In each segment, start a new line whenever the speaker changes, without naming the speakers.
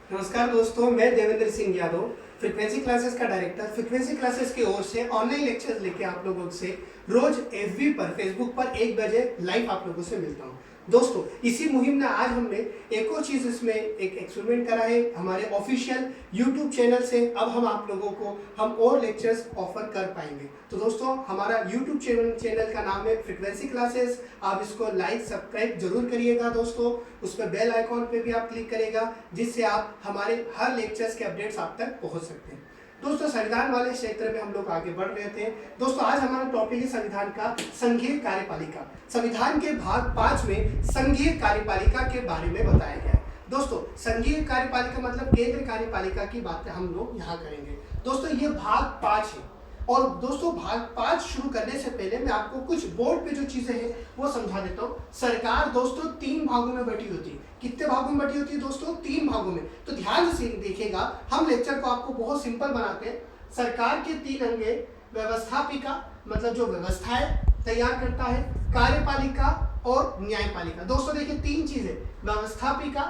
नमस्कार दोस्तों, मैं देवेंद्र सिंह यादव फ्रीक्वेंसी क्लासेस का डायरेक्टर। फ्रीक्वेंसी क्लासेस की ओर से ऑनलाइन लेक्चर्स लेके आप लोगों से रोज एफबी पर, फेसबुक पर 1 बजे लाइव आप लोगों से मिलता हूं। दोस्तों, इसी मुहिम में आज हमने एक और चीज़ इसमें एक एक्सपेरिमेंट करा है हमारे ऑफिशियल यूट्यूब चैनल से। अब हम आप लोगों को हम और लेक्चर्स ऑफर कर पाएंगे। तो दोस्तों, हमारा यूट्यूब चैनल का नाम है फ्रीक्वेंसी क्लासेस। आप इसको लाइक सब्सक्राइब जरूर करिएगा दोस्तों। उस पर बेल आइकॉन पे भी आप क्लिक करेगा, जिससे आप हमारे हर लेक्चर्स के अपडेट्स आप तक पहुंच सकते हैं। दोस्तों, संविधान वाले क्षेत्र में हम लोग आगे बढ़ रहे थे। दोस्तों, आज हमारा टॉपिक है संविधान का संघीय कार्यपालिका। संविधान के भाग 5 में संघीय कार्यपालिका के बारे में बताया गया है। दोस्तों, संघीय कार्यपालिका मतलब केंद्र कार्यपालिका की बातें हम लोग यहाँ करेंगे। दोस्तों, ये भाग 5 है। और दोस्तों, भाग 5 शुरू करने से पहले मैं आपको कुछ बोर्ड पे जो चीजें हैं वो समझा देता हूँ। सरकार दोस्तों 3 भागों में बटी होती है। कितने भागों में बटी होती है दोस्तों? 3 भागों में। तो ध्यान से देखिएगा, हम लेक्चर को आपको बहुत सिंपल बनाते हैं। सरकार के 3 अंग है। व्यवस्थापिका मतलब जो व्यवस्थाएं तैयार करता है, कार्यपालिका और न्यायपालिका। दोस्तों देखिए, 3 चीजें, व्यवस्थापिका,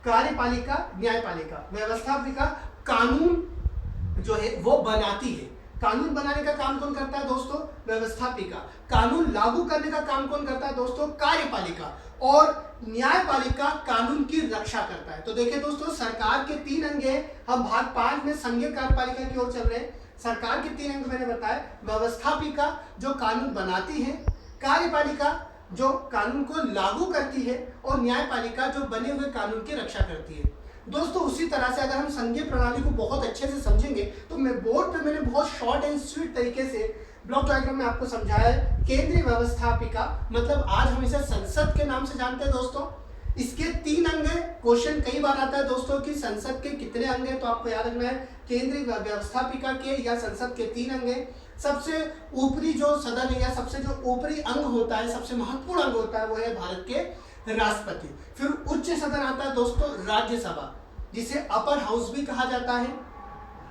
कार्यपालिका, न्यायपालिका। व्यवस्थापिका कानून जो है वो बनाती है। कानून बनाने का काम कौन करता है दोस्तों? व्यवस्थापिका। कानून लागू करने का काम कौन करता है दोस्तों? कार्यपालिका। और न्यायपालिका कानून की रक्षा करता है। तो देखिए दोस्तों, सरकार के 3 अंग है। हम भाग 5 में संघीय कार्यपालिका की ओर चल रहे हैं। सरकार के 3 अंग मैंने बताया। व्यवस्थापिका जो कानून बनाती है, कार्यपालिका जो कानून को लागू करती है, और न्यायपालिका जो बने हुए कानून की रक्षा करती है। दोस्तों, उसी तरह से अगर हम संघीय प्रणाली को बहुत अच्छे से समझेंगे तो मैं बोर्ड पे मैंने बहुत शॉर्ट एंड स्वीट तरीके से ब्लॉक डायग्राम में आपको समझाया है। केंद्रीय व्यवस्थापिका मतलब आज हम इसे संसद के नाम से जानते हैं दोस्तों। इसके 3 अंग है। क्वेश्चन कई बार आता है दोस्तों कि संसद के कितने अंग है, तो आपको याद रखना है केंद्रीय व्यवस्थापिका के या संसद के 3 अंग है। सबसे ऊपरी जो सदन है या सबसे जो ऊपरी अंग होता है, सबसे महत्वपूर्ण अंग होता है, वो है भारत के राष्ट्रपति। फिर उच्च सदन आता है दोस्तों राज्यसभा, जिसे अपर हाउस भी कहा जाता है,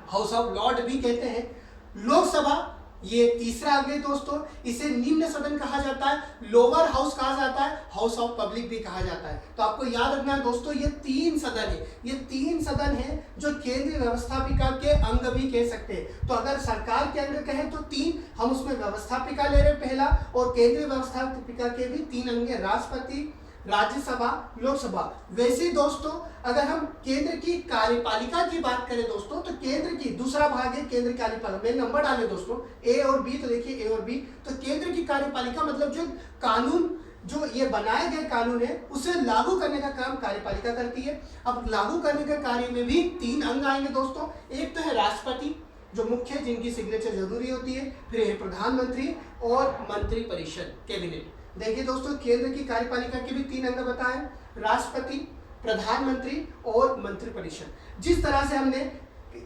हाउस ऑफ लॉर्ड भी कहते हैं। लोकसभा ये तीसरा अंग है दोस्तों। इसे निम्न सदन कहा जाता है, लोअर हाउस कहा जाता है, हाउस ऑफ पब्लिक भी कहा जाता है। तो आपको याद रखना है दोस्तों, ये 3 सदन है। ये 3 सदन है जो केंद्रीय व्यवस्थापिका के अंग भी कह सकते हैं। तो अगर सरकार के अंग कहें तो 3, हम उसमें व्यवस्थापिका ले रहे पहला, और केंद्रीय व्यवस्थापिका के भी 3 अंग है, राष्ट्रपति, राज्यसभा, लोकसभा। वैसे दोस्तों, अगर हम केंद्र की कार्यपालिका की बात करें दोस्तों, तो केंद्र की दूसरा भाग है केंद्र कार्यपालिका। मैं नंबर डाले दोस्तों ए और बी, तो देखिए ए और बी। तो केंद्र की कार्यपालिका मतलब जो कानून, जो ये बनाए गए कानून है, उसे लागू करने का काम कार्यपालिका करती है। अब लागू करने के कार्य में भी 3 अंग आएंगे दोस्तों। एक तो है राष्ट्रपति जो मुख्य, जिनकी सिग्नेचर जरूरी होती है। फिर है प्रधानमंत्री और मंत्रिपरिषद, कैबिनेट। देखिए दोस्तों, केंद्र की कार्यपालिका के भी 3 अंग बताए, राष्ट्रपति, प्रधानमंत्री और मंत्रिपरिषद। जिस तरह से हमने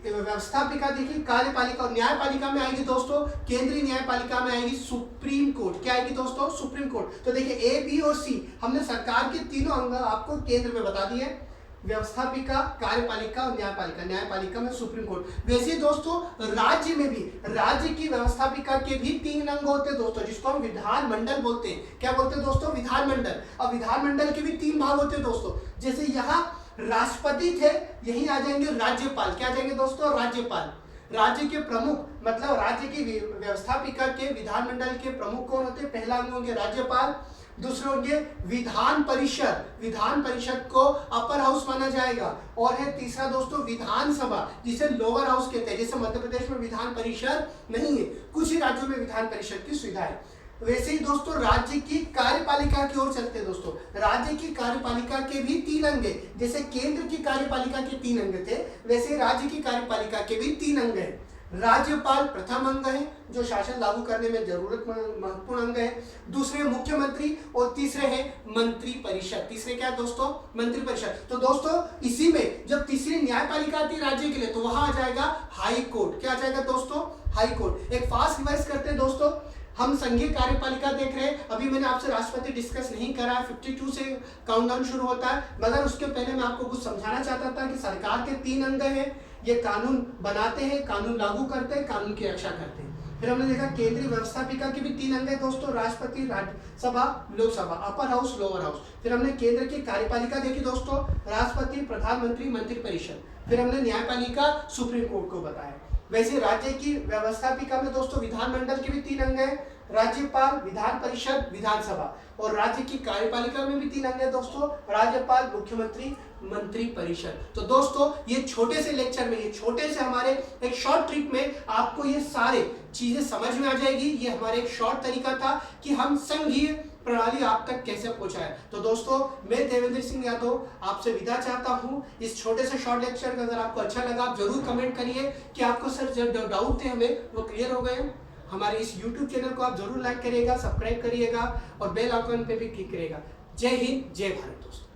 व्यवस्थापिका देखी, कार्यपालिका और न्यायपालिका में आएगी दोस्तों, केंद्रीय न्यायपालिका में आएगी सुप्रीम कोर्ट। क्या आएगी दोस्तों? Supreme court. तो देखिए ए, बी और सी हमने सरकार के तीनों अंग आपको केंद्र में बता दिए, व्यवस्थापिका, कार्यपालिका और न्यायपालिका। न्यायपालिका में सुप्रीम कोर्ट। वैसे दोस्तों, राज्य में भी, राज्य की व्यवस्थापिका के भी 3 अंग होते हैं दोस्तों, जिसको हम विधानमंडल बोलते हैं। क्या बोलते हैं दोस्तों? विधानमंडल। अब विधानमंडल के भी 3 भाग होते हैं दोस्तों। जैसे यहाँ राष्ट्रपति थे, यही आ जाएंगे राज्यपाल। क्या आ जाएंगे दोस्तों? राज्यपाल। राज्य के प्रमुख मतलब राज्य की व्यवस्थापिका के विधानमंडल के प्रमुख कौन होते हैं? पहला अंग होंगे राज्यपाल, दूसरे होंगे विधान परिषद। विधान परिषद को अपर हाउस माना जाएगा। और है तीसरा दोस्तों विधानसभा, जिसे लोअर हाउस कहते हैं। जैसे मध्य प्रदेश में विधान परिषद नहीं है, कुछ ही राज्यों में विधान परिषद की सुविधा है। वैसे ही दोस्तों, राज्य की कार्यपालिका की ओर चलते हैं दोस्तों। राज्य की कार्यपालिका के भी 3 अंग है। जैसे केंद्र की कार्यपालिका के 3 अंग थे, वैसे राज्य की कार्यपालिका के भी 3 अंग है। राज्यपाल प्रथम अंग है, जो शासन लागू करने में जरूरत महत्वपूर्ण अंग है। दूसरे मुख्यमंत्री और तीसरे है मंत्री परिषद। तीसरे क्या दोस्तों? मंत्री परिषद। तो दोस्तों, इसी में जब तीसरी न्यायपालिका आती है राज्य के लिए, तो वहां आ जाएगा हाई कोर्ट। क्या आ जाएगा दोस्तों? High court. एक फास्ट रिवाइज करते हैं दोस्तों। हम संघीय कार्यपालिका देख रहे हैं। अभी मैंने आपसे राष्ट्रपति डिस्कस नहीं करा है, 52 से काउंटडाउन शुरू होता है। मगर उसके पहले मैं आपको कुछ समझाना चाहता था कि सरकार के 3 अंग हैं। ये कानून बनाते हैं, कानून लागू करते हैं, कानून की रक्षा करते हैं। फिर हमने देखा केंद्रीय व्यवस्थापिका के भी 3 अंग है दोस्तों, राष्ट्रपति, Rajya Sabha, Lok Sabha, upper house, lower house. फिर हमने केंद्र की कार्यपालिका देखी दोस्तों, राष्ट्रपति, प्रधानमंत्री, मंत्रिपरिषद। फिर हमने न्यायपालिका, सुप्रीम कोर्ट को बताया। वैसे राज्य की व्यवस्थापिका में दोस्तों विधानमंडल के भी 3 अंग है, राज्यपाल, विधान परिषद, विधानसभा। और राज्य की कार्यपालिका में भी 3 अंग है दोस्तों, राज्यपाल, मुख्यमंत्री, मंत्री परिषद। तो दोस्तों ये छोटे से लेक्चर में, ये छोटे से हमारे एक शॉर्ट ट्रिक में आपको ये सारे चीजें समझ में आ जाएगी। ये हमारे एक शॉर्ट तरीका था कि हम संघीय प्रणाली आप तक कैसे पहुंचाए। तो दोस्तों मैं देवेंद्र सिंह यादव आपसे विदा चाहता हूं। इस छोटे से शॉर्ट लेक्चर का अगर आपको अच्छा लगा आप जरूर कमेंट करिए कि आपको सर जो डाउट थे हमें वो क्लियर हो गए। हमारे इस YouTube चैनल को आप जरूर लाइक करिएगा, सब्सक्राइब करिएगा और बेल आइकन पे भी क्लिक करिएगा। जय हिंद, जय भारत दोस्तों।